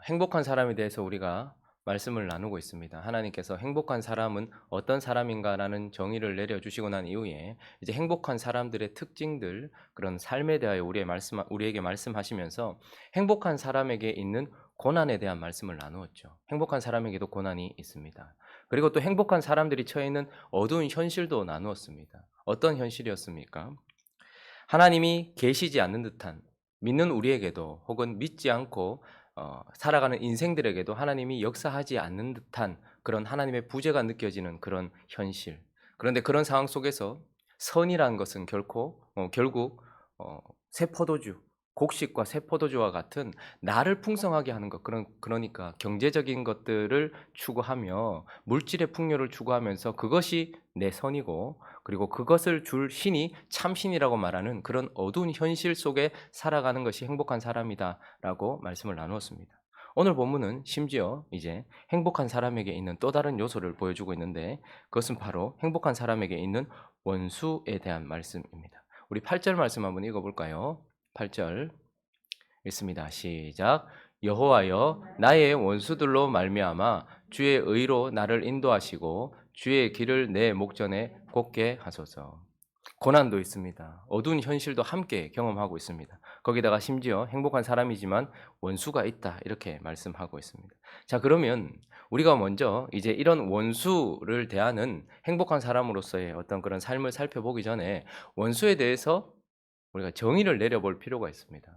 행복한 사람에 대해서 우리가 말씀을 나누고 있습니다. 하나님께서 행복한 사람은 어떤 사람인가라는 정의를 내려주시고 난 이후에 이제 행복한 사람들의 특징들, 그런 삶에 대하여 우리에게 말씀하시면서 행복한 사람에게 있는 고난에 대한 말씀을 나누었죠. 행복한 사람에게도 고난이 있습니다. 그리고 또 행복한 사람들이 처해 있는 어두운 현실도 나누었습니다. 어떤 현실이었습니까? 하나님이 계시지 않는 듯한, 믿는 우리에게도 혹은 믿지 않고 살아가는 인생들에게도 하나님이 역사하지 않는 듯한 그런 하나님의 부재가 느껴지는 그런 현실. 그런데 그런 상황 속에서 선이라는 것은 결국 새 포도주, 곡식과 새 포도주와 같은 나를 풍성하게 하는 것, 그러니까 경제적인 것들을 추구하며 물질의 풍요를 추구하면서 그것이 내 선이고, 그리고 그것을 줄 신이 참신이라고 말하는 그런 어두운 현실 속에 살아가는 것이 행복한 사람이다라고 말씀을 나누었습니다. 오늘 본문은 심지어 이제 행복한 사람에게 있는 또 다른 요소를 보여주고 있는데, 그것은 바로 행복한 사람에게 있는 원수에 대한 말씀입니다. 우리 8절 말씀 한번 읽어볼까요? 8절 읽습니다. 시작. 여호와여, 나의 원수들로 말미암아 주의 의로 나를 인도하시고 주의 길을 내 목전에 곧게 하소서. 고난도 있습니다. 어두운 현실도 함께 경험하고 있습니다. 거기다가 심지어 행복한 사람이지만 원수가 있다, 이렇게 말씀하고 있습니다. 자, 그러면 우리가 먼저 이제 이런 원수를 대하는 행복한 사람으로서의 어떤 그런 삶을 살펴보기 전에 원수에 대해서 우리가 정의를 내려볼 필요가 있습니다.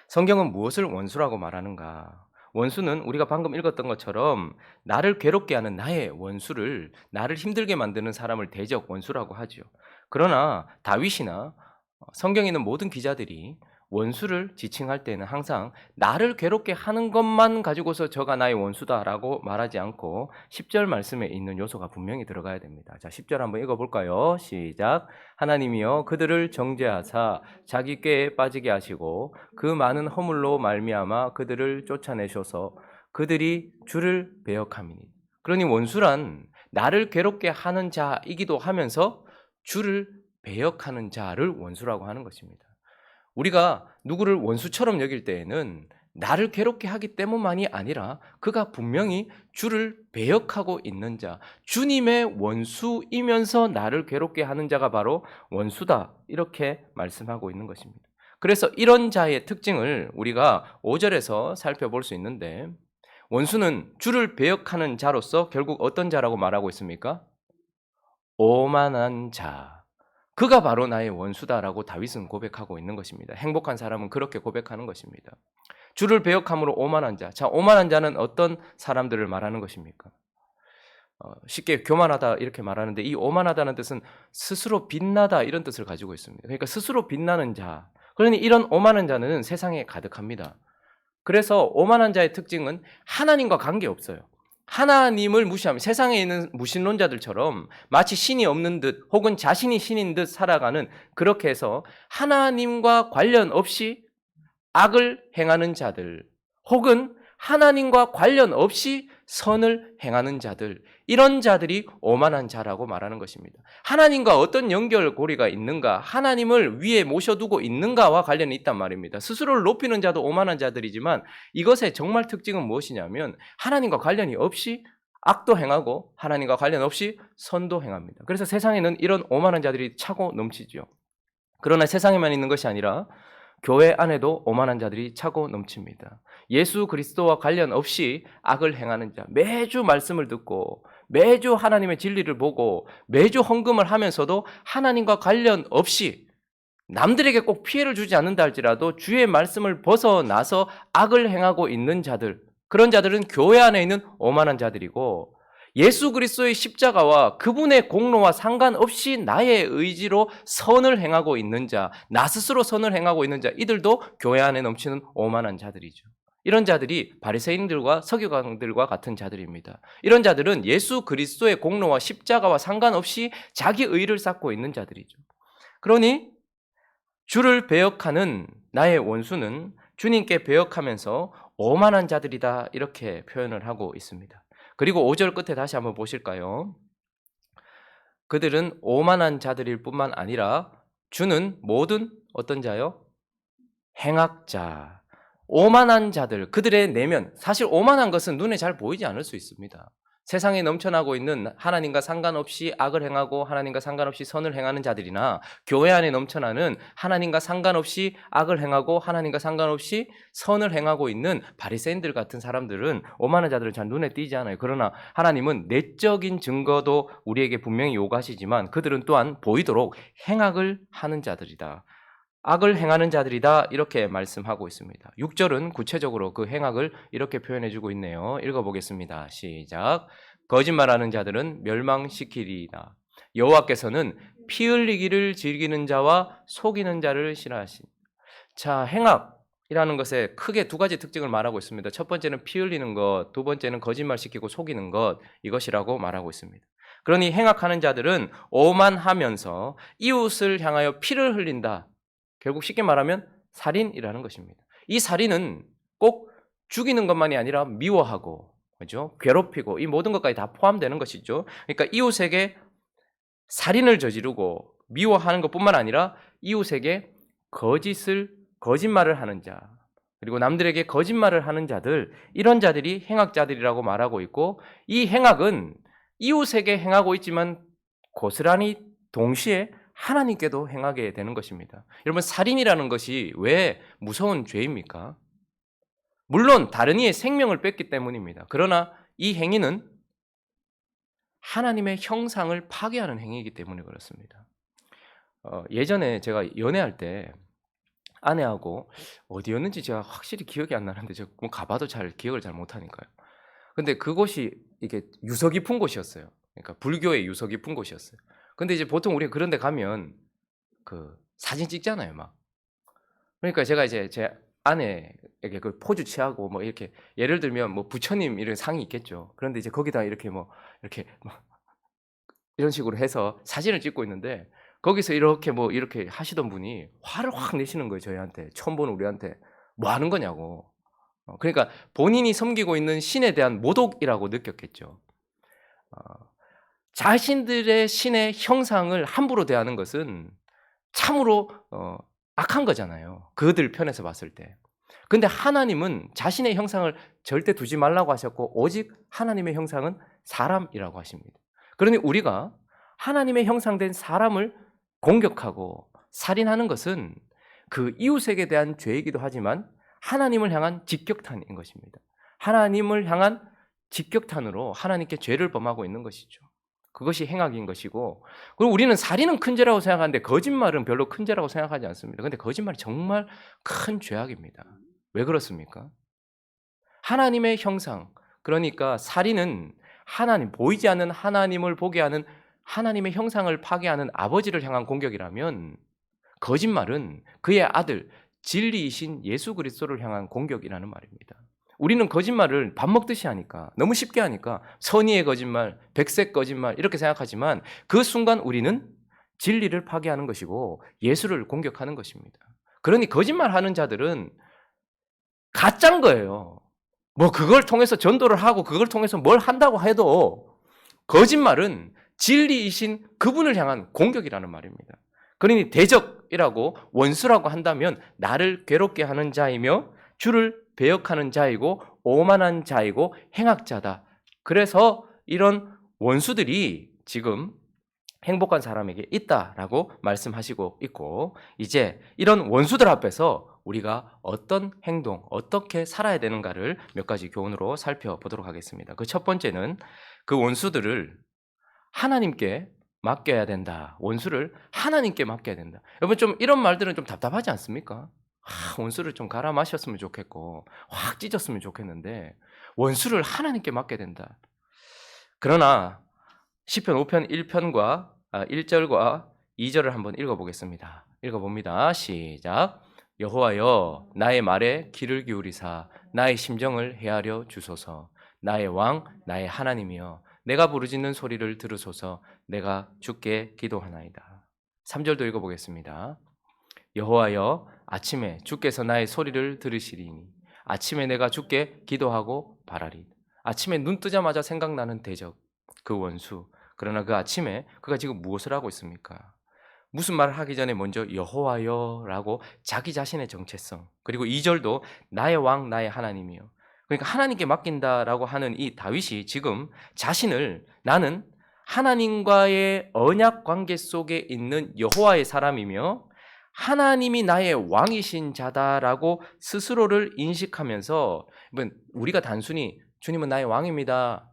성경은 무엇을 원수라고 말하는가? 원수는 우리가 방금 읽었던 것처럼 나를 괴롭게 하는 나의 원수를, 나를 힘들게 만드는 사람을 대적 원수라고 하죠. 그러나 다윗이나 성경에 있는 모든 기자들이 원수를 지칭할 때는 항상 나를 괴롭게 하는 것만 가지고서 저가 나의 원수다라고 말하지 않고 10절 말씀에 있는 요소가 분명히 들어가야 됩니다. 자, 10절 한번 읽어볼까요? 시작. 하나님이여 그들을 정죄하사 자기 꾀에 빠지게 하시고 그 많은 허물로 말미암아 그들을 쫓아내셔서 그들이 주를 배역함이니. 그러니 원수란 나를 괴롭게 하는 자이기도 하면서 주를 배역하는 자를 원수라고 하는 것입니다. 우리가 누구를 원수처럼 여길 때에는 나를 괴롭게 하기 때문만이 아니라 그가 분명히 주를 배역하고 있는 자, 주님의 원수이면서 나를 괴롭게 하는 자가 바로 원수다, 이렇게 말씀하고 있는 것입니다. 그래서 이런 자의 특징을 우리가 5절에서 살펴볼 수 있는데, 원수는 주를 배역하는 자로서 결국 어떤 자라고 말하고 있습니까? 오만한 자, 그가 바로 나의 원수다라고 다윗은 고백하고 있는 것입니다. 행복한 사람은 그렇게 고백하는 것입니다. 주를 배역함으로 오만한 자. 자, 오만한 자는 어떤 사람들을 말하는 것입니까? 쉽게 교만하다 이렇게 말하는데, 이 오만하다는 뜻은 스스로 빛나다, 이런 뜻을 가지고 있습니다. 그러니까 스스로 빛나는 자. 그러니 이런 오만한 자는 세상에 가득합니다. 그래서 오만한 자의 특징은 하나님과 관계없어요. 하나님을 무시하면, 세상에 있는 무신론자들처럼 마치 신이 없는 듯 혹은 자신이 신인 듯 살아가는, 그렇게 해서 하나님과 관련 없이 악을 행하는 자들, 혹은 하나님과 관련 없이 선을 행하는 자들, 이런 자들이 오만한 자라고 말하는 것입니다. 하나님과 어떤 연결고리가 있는가, 하나님을 위에 모셔두고 있는가와 관련이 있단 말입니다. 스스로를 높이는 자도 오만한 자들이지만 이것의 정말 특징은 무엇이냐면 하나님과 관련이 없이 악도 행하고 하나님과 관련 없이 선도 행합니다. 그래서 세상에는 이런 오만한 자들이 차고 넘치죠. 그러나 세상에만 있는 것이 아니라 교회 안에도 오만한 자들이 차고 넘칩니다. 예수 그리스도와 관련 없이 악을 행하는 자, 매주 말씀을 듣고 매주 하나님의 진리를 보고 매주 헌금을 하면서도 하나님과 관련 없이, 남들에게 꼭 피해를 주지 않는다 할지라도 주의 말씀을 벗어나서 악을 행하고 있는 자들, 그런 자들은 교회 안에 있는 오만한 자들이고, 예수 그리스도의 십자가와 그분의 공로와 상관없이 나의 의지로 선을 행하고 있는 자, 나 스스로 선을 행하고 있는 자, 이들도 교회 안에 넘치는 오만한 자들이죠. 이런 자들이 바리새인들과 서기관들과 같은 자들입니다. 이런 자들은 예수 그리스도의 공로와 십자가와 상관없이 자기 의를 쌓고 있는 자들이죠. 그러니 주를 배역하는 나의 원수는 주님께 배역하면서 오만한 자들이다, 이렇게 표현을 하고 있습니다. 그리고 5절 끝에 다시 한번 보실까요? 그들은 오만한 자들일 뿐만 아니라 주는 모든 어떤 자요? 행악자, 오만한 자들, 그들의 내면, 사실 오만한 것은 눈에 잘 보이지 않을 수 있습니다. 세상에 넘쳐나고 있는 하나님과 상관없이 악을 행하고 하나님과 상관없이 선을 행하는 자들이나 교회 안에 넘쳐나는 하나님과 상관없이 악을 행하고 하나님과 상관없이 선을 행하고 있는 바리새인들 같은 사람들은, 오만한 자들은 잘 눈에 띄지 않아요. 그러나 하나님은 내적인 증거도 우리에게 분명히 요구하시지만 그들은 또한 보이도록 행악을 하는 자들이다, 악을 행하는 자들이다, 이렇게 말씀하고 있습니다. 6절은 구체적으로 그 행악을 이렇게 표현해주고 있네요. 읽어보겠습니다. 시작. 거짓말하는 자들은 멸망시키리이다. 여호와께서는 피 흘리기를 즐기는 자와 속이는 자를 싫어하신. 자, 행악이라는 것에 크게 두 가지 특징을 말하고 있습니다. 첫 번째는 피 흘리는 것, 두 번째는 거짓말시키고 속이는 것, 이것이라고 말하고 있습니다. 그러니 행악하는 자들은 오만하면서 이웃을 향하여 피를 흘린다. 결국 쉽게 말하면 살인이라는 것입니다. 이 살인은 꼭 죽이는 것만이 아니라 미워하고, 그죠? 괴롭히고, 이 모든 것까지 다 포함되는 것이죠. 그러니까 이웃에게 살인을 저지르고 미워하는 것뿐만 아니라 이웃에게 거짓말을 하는 자, 그리고 남들에게 거짓말을 하는 자들, 이런 자들이 행악자들이라고 말하고 있고, 이 행악은 이웃에게 행하고 있지만 고스란히 동시에 하나님께도 행하게 되는 것입니다. 여러분, 살인이라는 것이 왜 무서운 죄입니까? 물론 다른 이의 생명을 뺐기 때문입니다. 그러나 이 행위는 하나님의 형상을 파괴하는 행위이기 때문에 그렇습니다. 예전에 제가 연애할 때 아내하고 어디였는지 제가 확실히 기억이 안 나는데, 제가 뭐 가봐도 잘 기억을 잘 못하니까요. 근데 그곳이 이게 유서 깊은 곳이었어요. 그러니까 불교의 유서 깊은 곳이었어요. 근데 이제 보통 우리가 그런 데 가면 그 사진 찍잖아요, 막. 그러니까 제가 이제 제 아내에게 그 포즈 취하고 뭐 이렇게, 예를 들면 뭐 부처님 이런 상이 있겠죠. 그런데 이제 거기다 이렇게 뭐 이렇게 막 이런 식으로 해서 사진을 찍고 있는데, 거기서 이렇게 뭐 이렇게 하시던 분이 화를 확 내시는 거예요, 저희한테. 처음 보는 우리한테. 뭐 하는 거냐고. 그러니까 본인이 섬기고 있는 신에 대한 모독이라고 느꼈겠죠. 어 자신들의 신의 형상을 함부로 대하는 것은 참으로 악한 거잖아요, 그들 편에서 봤을 때. 근데 하나님은 자신의 형상을 절대 두지 말라고 하셨고, 오직 하나님의 형상은 사람이라고 하십니다. 그러니 우리가 하나님의 형상된 사람을 공격하고 살인하는 것은 그 이웃에게 대한 죄이기도 하지만 하나님을 향한 직격탄인 것입니다. 하나님을 향한 직격탄으로 하나님께 죄를 범하고 있는 것이죠. 그것이 행악인 것이고, 그리고 우리는 살인은 큰 죄라고 생각하는데 거짓말은 별로 큰 죄라고 생각하지 않습니다. 그런데 거짓말이 정말 큰 죄악입니다. 왜 그렇습니까? 하나님의 형상, 그러니까 살인은 하나님, 보이지 않는 하나님을 보게 하는 하나님의 형상을 파괴하는 아버지를 향한 공격이라면, 거짓말은 그의 아들, 진리이신 예수 그리스도를 향한 공격이라는 말입니다. 우리는 거짓말을 밥 먹듯이 하니까, 너무 쉽게 하니까 선의의 거짓말, 백색 거짓말 이렇게 생각하지만, 그 순간 우리는 진리를 파괴하는 것이고 예수를 공격하는 것입니다. 그러니 거짓말하는 자들은 가짜인 거예요. 뭐 그걸 통해서 전도를 하고 그걸 통해서 뭘 한다고 해도 거짓말은 진리이신 그분을 향한 공격이라는 말입니다. 그러니 대적이라고, 원수라고 한다면 나를 괴롭게 하는 자이며 주를 배역하는 자이고 오만한 자이고 행악자다. 그래서 이런 원수들이 지금 행복한 사람에게 있다라고 말씀하시고 있고, 이제 이런 원수들 앞에서 우리가 어떤 행동, 어떻게 살아야 되는가를 몇 가지 교훈으로 살펴보도록 하겠습니다. 그 첫 번째는 그 원수들을 하나님께 맡겨야 된다. 원수를 하나님께 맡겨야 된다. 여러분, 좀 이런 말들은 좀 답답하지 않습니까? 원수를 좀 갈아 마셨으면 좋겠고 확 찢었으면 좋겠는데 원수를 하나님께 맡겨야 된다. 그러나 시편 5편 1편과 1절과 2절을 한번 읽어보겠습니다. 읽어봅니다. 시작. 여호와여, 나의 말에 귀를 기울이사 나의 심정을 헤아려 주소서. 나의 왕, 나의 하나님이여, 내가 부르짖는 소리를 들으소서. 내가 주께 기도하나이다. 3절도 읽어보겠습니다. 여호와여, 아침에 주께서 나의 소리를 들으시리니 아침에 내가 주께 기도하고 바라리. 아침에 눈 뜨자마자 생각나는 대적, 그 원수. 그러나 그 아침에 그가 지금 무엇을 하고 있습니까? 무슨 말을 하기 전에 먼저 여호와여라고 자기 자신의 정체성, 그리고 2절도 나의 왕 나의 하나님이요. 그러니까 하나님께 맡긴다라고 하는 이 다윗이 지금 자신을 나는 하나님과의 언약 관계 속에 있는 여호와의 사람이며 하나님이 나의 왕이신 자다라고 스스로를 인식하면서, 우리가 단순히 주님은 나의 왕입니다,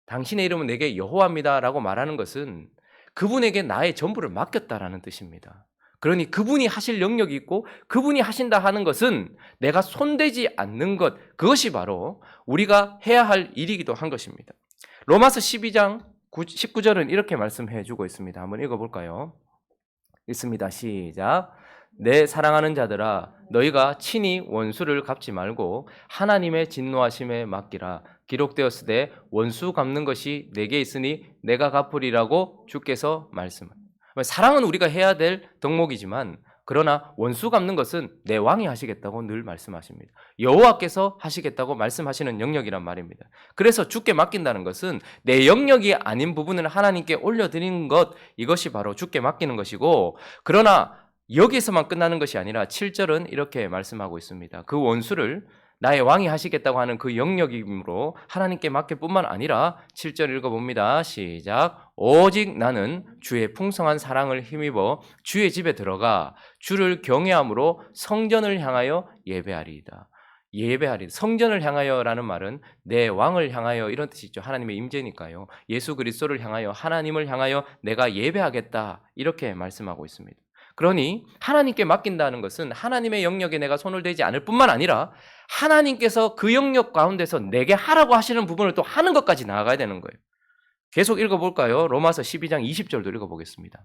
당신의 이름은 내게 여호와입니다라고 말하는 것은 그분에게 나의 전부를 맡겼다라는 뜻입니다. 그러니 그분이 하실 영역이 있고 그분이 하신다 하는 것은 내가 손대지 않는 것, 그것이 바로 우리가 해야 할 일이기도 한 것입니다. 로마서 12장 19절은 이렇게 말씀해 주고 있습니다. 한번 읽어볼까요? 읽습니다. 시작. 내 사랑하는 자들아, 너희가 친히 원수를 갚지 말고 하나님의 진노하심에 맡기라. 기록되었으되 원수 갚는 것이 내게 있으니 내가 갚으리라고 주께서 말씀합니다. 사랑은 우리가 해야 될 덕목이지만, 그러나 원수 갚는 것은 내 왕이 하시겠다고 늘 말씀하십니다. 여호와께서 하시겠다고 말씀하시는 영역이란 말입니다. 그래서 주께 맡긴다는 것은 내 영역이 아닌 부분을 하나님께 올려드리는 것, 이것이 바로 주께 맡기는 것이고, 그러나 여기서만 끝나는 것이 아니라 7절은 이렇게 말씀하고 있습니다. 그 원수를 나의 왕이 하시겠다고 하는 그 영역이므로 하나님께 맡길 뿐만 아니라 7절 읽어봅니다. 시작. 오직 나는 주의 풍성한 사랑을 힘입어 주의 집에 들어가 주를 경외함으로 성전을 향하여 예배하리이다. 예배하리. 성전을 향하여라는 말은 내 왕을 향하여 이런 뜻이죠. 하나님의 임재니까요. 예수 그리스도를 향하여, 하나님을 향하여 내가 예배하겠다, 이렇게 말씀하고 있습니다. 그러니 하나님께 맡긴다는 것은 하나님의 영역에 내가 손을 대지 않을 뿐만 아니라 하나님께서 그 영역 가운데서 내게 하라고 하시는 부분을 또 하는 것까지 나아가야 되는 거예요. 계속 읽어볼까요? 로마서 12장 20절도 읽어보겠습니다.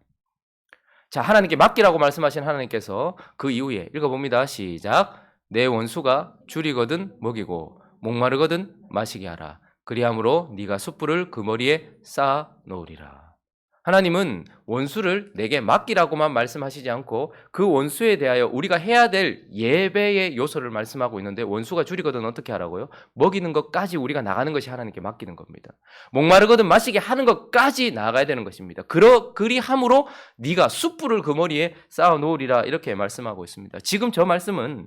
자, 하나님께 맡기라고 말씀하신 하나님께서 그 이후에 읽어봅니다. 시작. 내 원수가 줄이거든 먹이고 목마르거든 마시게 하라. 그리함으로 네가 숯불을 그 머리에 쌓아 놓으리라. 하나님은 원수를 내게 맡기라고만 말씀하시지 않고 그 원수에 대하여 우리가 해야 될 예배의 요소를 말씀하고 있는데, 원수가 줄이거든 어떻게 하라고요? 먹이는 것까지 우리가 나가는 것이 하나님께 맡기는 겁니다. 목마르거든 마시게 하는 것까지 나가야 되는 것입니다. 그리함으로 네가 숯불을 그 머리에 쌓아 놓으리라, 이렇게 말씀하고 있습니다. 지금 저 말씀은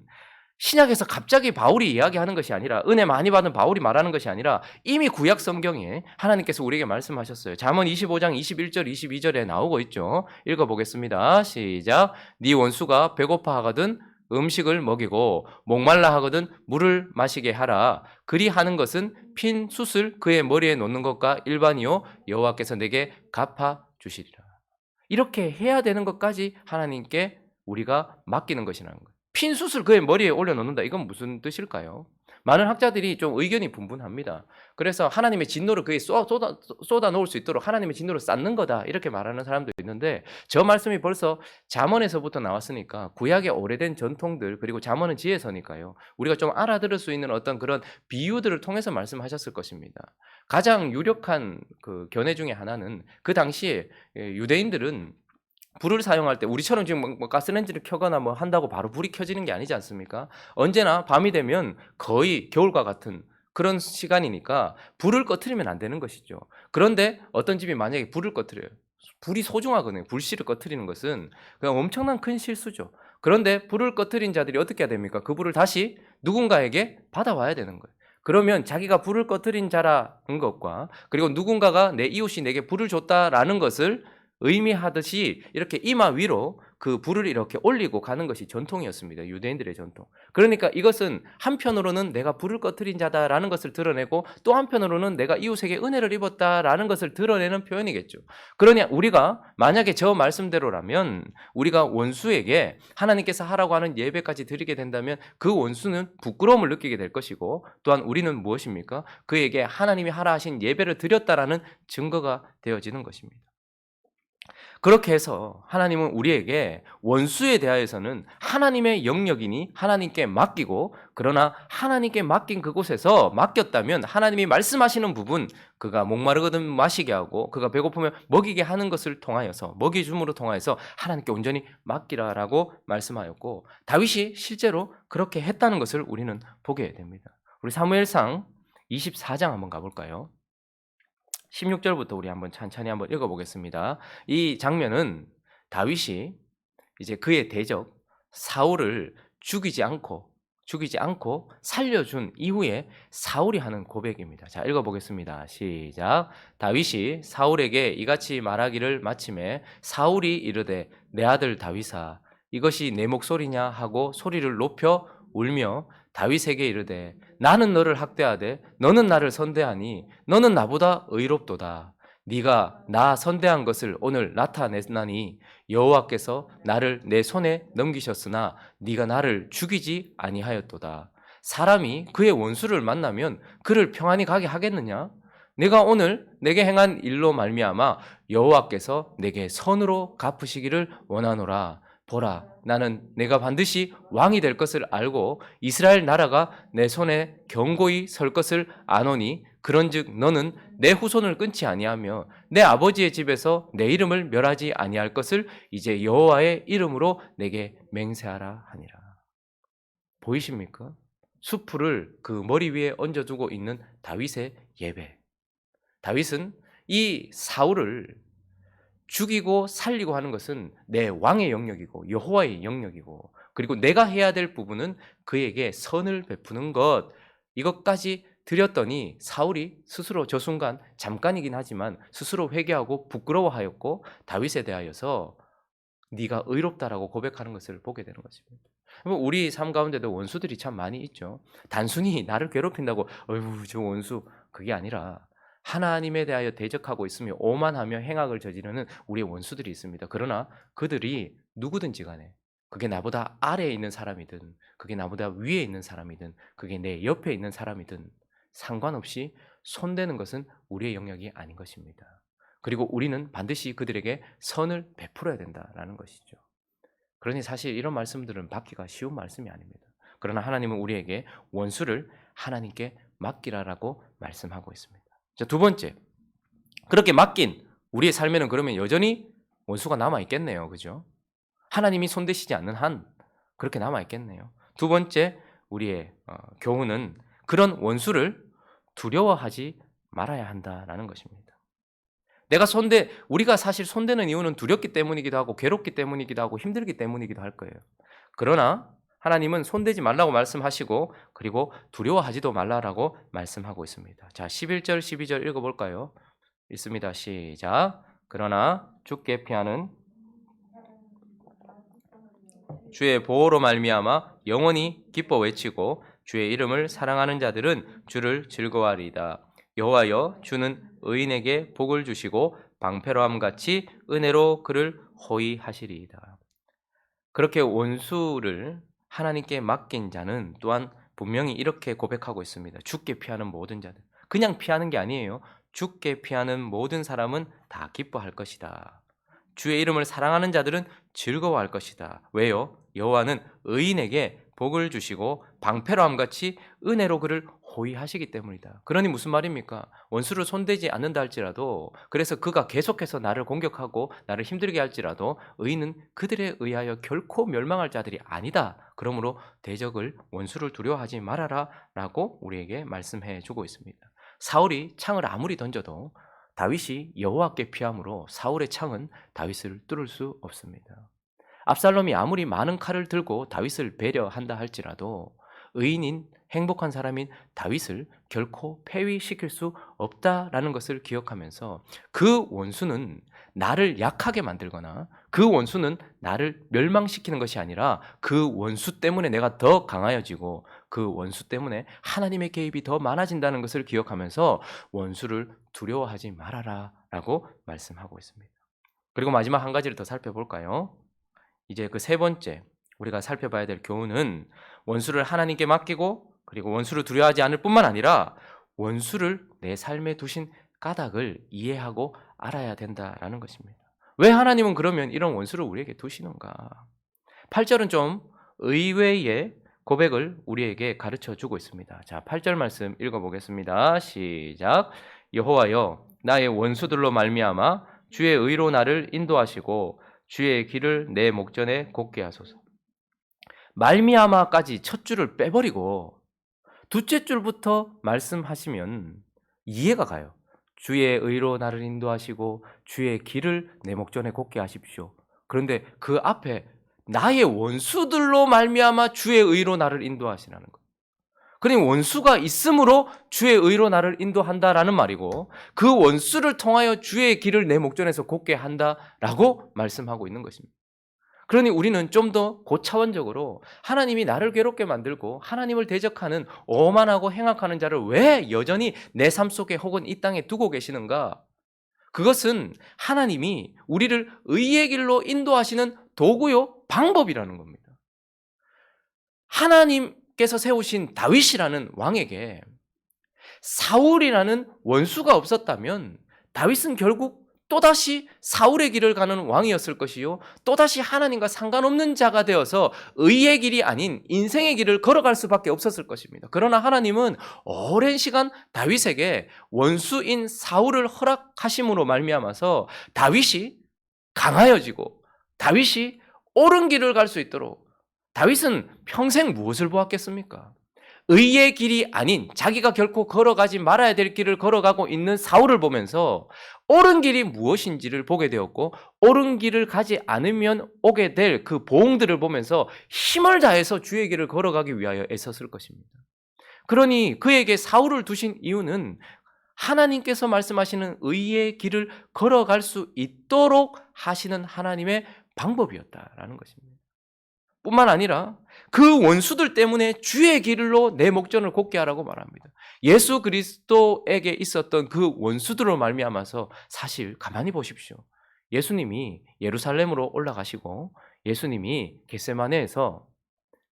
신약에서 갑자기 바울이 이야기하는 것이 아니라, 은혜 많이 받은 바울이 말하는 것이 아니라 이미 구약 성경에 하나님께서 우리에게 말씀하셨어요. 잠언 25장 21절 22절에 나오고 있죠. 읽어보겠습니다. 시작. 네 원수가 배고파 하거든 음식을 먹이고 목말라 하거든 물을 마시게 하라. 그리하는 것은 핀 숯을 그의 머리에 놓는 것과 일반이요 여호와께서 내게 갚아 주시리라. 이렇게 해야 되는 것까지 하나님께 우리가 맡기는 것이라는 거예요. 핀 숯을 그의 머리에 올려놓는다. 이건 무슨 뜻일까요? 많은 학자들이 좀 의견이 분분합니다. 그래서 하나님의 진노를 그에 쏟아 놓을 수 있도록 하나님의 진노를 쌓는 거다, 이렇게 말하는 사람도 있는데, 저 말씀이 벌써 잠언에서부터 나왔으니까 구약의 오래된 전통들, 그리고 잠언은 지혜서니까요, 우리가 좀 알아들을 수 있는 어떤 그런 비유들을 통해서 말씀하셨을 것입니다. 가장 유력한 그 견해 중에 하나는, 그 당시에 유대인들은 불을 사용할 때 우리처럼 지금 뭐 가스레인지를 켜거나 뭐 한다고 바로 불이 켜지는 게 아니지 않습니까? 언제나 밤이 되면 거의 겨울과 같은 그런 시간이니까 불을 꺼트리면 안 되는 것이죠. 그런데 어떤 집이 만약에 불을 꺼트려요. 불이 소중하거든요. 불씨를 꺼트리는 것은 그냥 엄청난 큰 실수죠. 그런데 불을 꺼트린 자들이 어떻게 해야 됩니까? 그 불을 다시 누군가에게 받아와야 되는 거예요. 그러면 자기가 불을 꺼트린 자라는 것과, 그리고 누군가가 내 이웃이 내게 불을 줬다라는 것을 의미하듯이 이렇게 이마 위로 그 불을 이렇게 올리고 가는 것이 전통이었습니다. 유대인들의 전통. 그러니까 이것은 한편으로는 내가 불을 꺼트린 자다라는 것을 드러내고, 또 한편으로는 내가 이웃에게 은혜를 입었다라는 것을 드러내는 표현이겠죠. 그러냐, 우리가 만약에 저 말씀대로라면 우리가 원수에게 하나님께서 하라고 하는 예배까지 드리게 된다면 그 원수는 부끄러움을 느끼게 될 것이고, 또한 우리는 무엇입니까? 그에게 하나님이 하라 하신 예배를 드렸다라는 증거가 되어지는 것입니다. 그렇게 해서 하나님은 우리에게 원수에 대하여서는 하나님의 영역이니 하나님께 맡기고, 그러나 하나님께 맡긴 그곳에서 맡겼다면 하나님이 말씀하시는 부분, 그가 목마르거든 마시게 하고 그가 배고프면 먹이게 하는 것을 통하여서, 먹이줌으로 통하여서 하나님께 온전히 맡기라라고 말씀하였고, 다윗이 실제로 그렇게 했다는 것을 우리는 보게 됩니다. 우리 사무엘상 24장 한번 가볼까요? 16절부터 우리 한번 천천히 한번 읽어보겠습니다. 이 장면은 다윗이 이제 그의 대적 사울을 죽이지 않고 살려준 이후에 사울이 하는 고백입니다. 자, 읽어보겠습니다. 시작. 다윗이 사울에게 이같이 말하기를 마침에 사울이 이르되 내 아들 다윗아 이것이 내 목소리냐 하고 소리를 높여 울며 다윗에게 이르되 나는 너를 학대하되 너는 나를 선대하니 너는 나보다 의롭도다. 네가 나 선대한 것을 오늘 나타내나니 여호와께서 나를 내 손에 넘기셨으나 네가 나를 죽이지 아니하였도다. 사람이 그의 원수를 만나면 그를 평안히 가게 하겠느냐? 내가 오늘 내게 행한 일로 말미암아 여호와께서 내게 선으로 갚으시기를 원하노라. 보라, 나는 내가 반드시 왕이 될 것을 알고 이스라엘 나라가 내 손에 견고히 설 것을 아노니 그런즉 너는 내 후손을 끊지 아니하며 내 아버지의 집에서 내 이름을 멸하지 아니할 것을 이제 여호와의 이름으로 내게 맹세하라 하니라. 보이십니까? 수풀을 그 머리 위에 얹어두고 있는 다윗의 예배. 다윗은 이 사울을 죽이고 살리고 하는 것은 내 왕의 영역이고 여호와의 영역이고 그리고 내가 해야 될 부분은 그에게 선을 베푸는 것 이것까지 드렸더니 사울이 스스로 저 순간 잠깐이긴 하지만 스스로 회개하고 부끄러워하였고 다윗에 대하여서 네가 의롭다라고 고백하는 것을 보게 되는 것입니다. 우리 삶 가운데도 원수들이 참 많이 있죠. 단순히 나를 괴롭힌다고 어휴 저 원수 그게 아니라 하나님에 대하여 대적하고 있으며 오만하며 행악을 저지르는 우리의 원수들이 있습니다. 그러나 그들이 누구든지 간에 그게 나보다 아래에 있는 사람이든 그게 나보다 위에 있는 사람이든 그게 내 옆에 있는 사람이든 상관없이 손대는 것은 우리의 영역이 아닌 것입니다. 그리고 우리는 반드시 그들에게 선을 베풀어야 된다라는 것이죠. 그러니 사실 이런 말씀들은 받기가 쉬운 말씀이 아닙니다. 그러나 하나님은 우리에게 원수를 하나님께 맡기라라고 말씀하고 있습니다. 자, 두 번째, 그렇게 맡긴 우리의 삶에는 그러면 여전히 원수가 남아있겠네요. 그죠? 하나님이 손대시지 않는 한 그렇게 남아있겠네요. 두 번째, 우리의 교훈은 그런 원수를 두려워하지 말아야 한다라는 것입니다. 우리가 사실 손대는 이유는 두렵기 때문이기도 하고 괴롭기 때문이기도 하고 힘들기 때문이기도 할 거예요. 그러나 하나님은 손대지 말라고 말씀하시고 그리고 두려워하지도 말라라고 말씀하고 있습니다. 자, 11절 12절 읽어볼까요? 읽습니다. 시작. 그러나 주께 피하는 주의 보호로 말미암아 영원히 기뻐 외치고 주의 이름을 사랑하는 자들은 주를 즐거워하리이다. 여호와여 주는 의인에게 복을 주시고 방패로함 같이 은혜로 그를 호위하시리이다. 그렇게 원수를 하나님께 맡긴 자는 또한 분명히 이렇게 고백하고 있습니다. 주께 피하는 모든 자들. 그냥 피하는 게 아니에요. 주께 피하는 모든 사람은 다 기뻐할 것이다. 주의 이름을 사랑하는 자들은 즐거워할 것이다. 왜요? 여호와는 의인에게 복을 주시고 방패로함 같이 은혜로 그를 호위하시기 때문이다. 그러니 무슨 말입니까? 원수를 손대지 않는다 할지라도 그래서 그가 계속해서 나를 공격하고 나를 힘들게 할지라도 의인은 그들에 의하여 결코 멸망할 자들이 아니다. 그러므로 대적을 원수를 두려워하지 말아라 라고 우리에게 말씀해 주고 있습니다. 사울이 창을 아무리 던져도 다윗이 여호와께 피함으로 사울의 창은 다윗을 뚫을 수 없습니다. 압살롬이 아무리 많은 칼을 들고 다윗을 배려한다 할지라도 의인인 행복한 사람인 다윗을 결코 폐위시킬 수 없다라는 것을 기억하면서 그 원수는 나를 약하게 만들거나 그 원수는 나를 멸망시키는 것이 아니라 그 원수 때문에 내가 더 강하여지고 그 원수 때문에 하나님의 개입이 더 많아진다는 것을 기억하면서 원수를 두려워하지 말아라 라고 말씀하고 있습니다. 그리고 마지막 한 가지를 더 살펴볼까요? 이제 그 세 번째 우리가 살펴봐야 될 교훈은 원수를 하나님께 맡기고 그리고 원수를 두려워하지 않을 뿐만 아니라 원수를 내 삶에 두신 까닭을 이해하고 알아야 된다라는 것입니다. 왜 하나님은 그러면 이런 원수를 우리에게 두시는가? 8절은 좀 의외의 고백을 우리에게 가르쳐 주고 있습니다. 자, 8절 말씀 읽어보겠습니다. 시작. 여호와여 나의 원수들로 말미암아 주의 의로 나를 인도하시고 주의 길을 내 목전에 곱게 하소서. 말미암아까지 첫 줄을 빼버리고 둘째 줄부터 말씀하시면 이해가 가요. 주의 의로 나를 인도하시고 주의 길을 내 목전에 곱게 하십시오. 그런데 그 앞에 나의 원수들로 말미암아 주의 의로 나를 인도하시라는 거예요. 그러니 원수가 있으므로 주의 의로 나를 인도한다라는 말이고, 그 원수를 통하여 주의 길을 내 목전에서 곱게 한다라고 말씀하고 있는 것입니다. 그러니 우리는 좀 더 고차원적으로 하나님이 나를 괴롭게 만들고 하나님을 대적하는 오만하고 행악하는 자를 왜 여전히 내 삶 속에 혹은 이 땅에 두고 계시는가? 그것은 하나님이 우리를 의의 길로 인도하시는 도구요, 방법이라는 겁니다. 하나님께서 세우신 다윗이라는 왕에게 사울이라는 원수가 없었다면 다윗은 결국 또다시 사울의 길을 가는 왕이었을 것이요, 또다시 하나님과 상관없는 자가 되어서 의의 길이 아닌 인생의 길을 걸어갈 수밖에 없었을 것입니다. 그러나 하나님은 오랜 시간 다윗에게 원수인 사울을 허락하심으로 말미암아서 다윗이 강하여지고 다윗이 옳은 길을 갈 수 있도록, 다윗은 평생 무엇을 보았겠습니까? 의의 길이 아닌 자기가 결코 걸어가지 말아야 될 길을 걸어가고 있는 사울을 보면서 옳은 길이 무엇인지를 보게 되었고, 옳은 길을 가지 않으면 오게 될 그 보응들을 보면서 힘을 다해서 주의 길을 걸어가기 위하여 애썼을 것입니다. 그러니 그에게 사울을 두신 이유는 하나님께서 말씀하시는 의의 길을 걸어갈 수 있도록 하시는 하나님의 방법이었다라는 것입니다. 뿐만 아니라 그 원수들 때문에 주의 길로 내 목전을 곱게 하라고 말합니다. 예수 그리스도에게 있었던 그 원수들로 말미암아서, 사실 가만히 보십시오. 예수님이 예루살렘으로 올라가시고 예수님이 겟세마네에서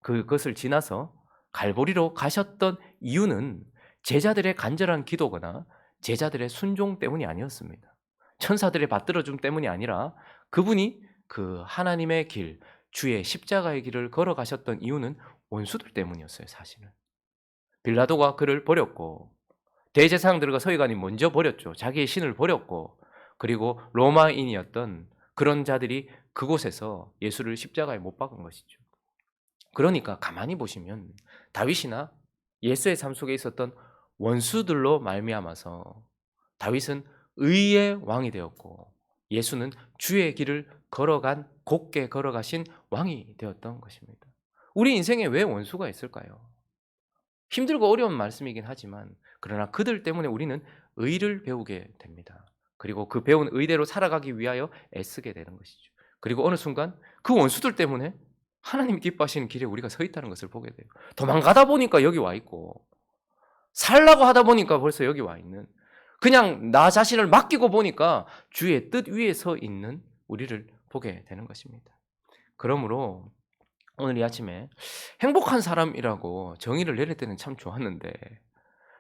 그것을 지나서 갈보리로 가셨던 이유는 제자들의 간절한 기도거나 제자들의 순종 때문이 아니었습니다. 천사들의 받들어줌 때문이 아니라 그분이 그 하나님의 길, 주의 십자가의 길을 걸어가셨던 이유는 원수들 때문이었어요. 사실은 빌라도가 그를 버렸고, 대제사장들과 서기관이 먼저 버렸죠. 자기의 신을 버렸고, 그리고 로마인이었던 그런 자들이 그곳에서 예수를 십자가에 못 박은 것이죠. 그러니까 가만히 보시면 다윗이나 예수의 삶 속에 있었던 원수들로 말미암아서 다윗은 의의 왕이 되었고, 예수는 주의 길을 걸어간, 곱게 걸어가신 왕이 되었던 것입니다. 우리 인생에 왜 원수가 있을까요? 힘들고 어려운 말씀이긴 하지만, 그러나 그들 때문에 우리는 의를 배우게 됩니다. 그리고 그 배운 의대로 살아가기 위하여 애쓰게 되는 것이죠. 그리고 어느 순간 그 원수들 때문에 하나님이 기뻐하시는 길에 우리가 서 있다는 것을 보게 돼요. 도망가다 보니까 여기 와 있고, 살라고 하다 보니까 벌써 여기 와 있는, 그냥 나 자신을 맡기고 보니까 주의 뜻 위에 서 있는 우리를 보게 되는 것입니다. 그러므로 오늘 이 아침에 행복한 사람이라고 정의를 내릴 때는 참 좋았는데,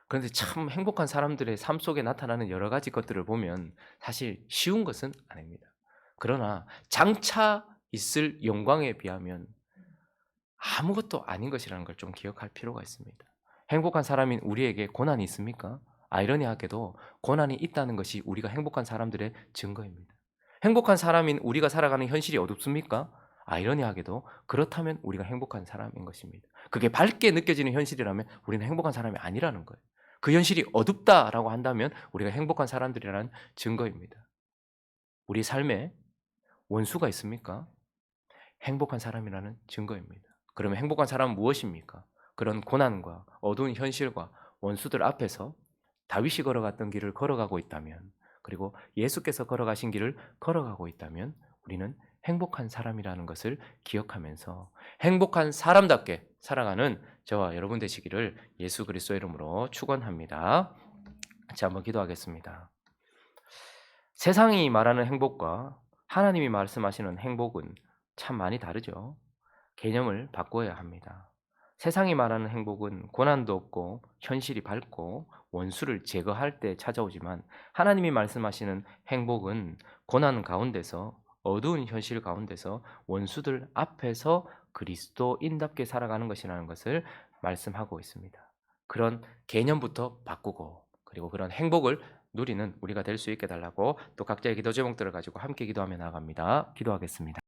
그런데 참 행복한 사람들의 삶 속에 나타나는 여러 가지 것들을 보면 사실 쉬운 것은 아닙니다. 그러나 장차 있을 영광에 비하면 아무것도 아닌 것이라는 걸 좀 기억할 필요가 있습니다. 행복한 사람인 우리에게 고난이 있습니까? 아이러니하게도 고난이 있다는 것이 우리가 행복한 사람들의 증거입니다. 행복한 사람인 우리가 살아가는 현실이 어둡습니까? 아이러니하게도 그렇다면 우리가 행복한 사람인 것입니다. 그게 밝게 느껴지는 현실이라면 우리는 행복한 사람이 아니라는 거예요. 그 현실이 어둡다라고 한다면 우리가 행복한 사람들이라는 증거입니다. 우리 삶에 원수가 있습니까? 행복한 사람이라는 증거입니다. 그러면 행복한 사람은 무엇입니까? 그런 고난과 어두운 현실과 원수들 앞에서 다윗이 걸어갔던 길을 걸어가고 있다면, 그리고 예수께서 걸어가신 길을 걸어가고 있다면 우리는 행복한 사람이라는 것을 기억하면서 행복한 사람답게 살아가는 저와 여러분 되시기를 예수 그리스도의 이름으로 축원합니다. 같이 한번 기도하겠습니다. 세상이 말하는 행복과 하나님이 말씀하시는 행복은 참 많이 다르죠. 개념을 바꿔야 합니다. 세상이 말하는 행복은 고난도 없고 현실이 밝고 원수를 제거할 때 찾아오지만, 하나님이 말씀하시는 행복은 고난 가운데서, 어두운 현실 가운데서 원수들 앞에서 그리스도인답게 살아가는 것이라는 것을 말씀하고 있습니다. 그런 개념부터 바꾸고, 그리고 그런 행복을 누리는 우리가 될 수 있게 달라고, 또 각자의 기도 제목들을 가지고 함께 기도하며 나아갑니다. 기도하겠습니다.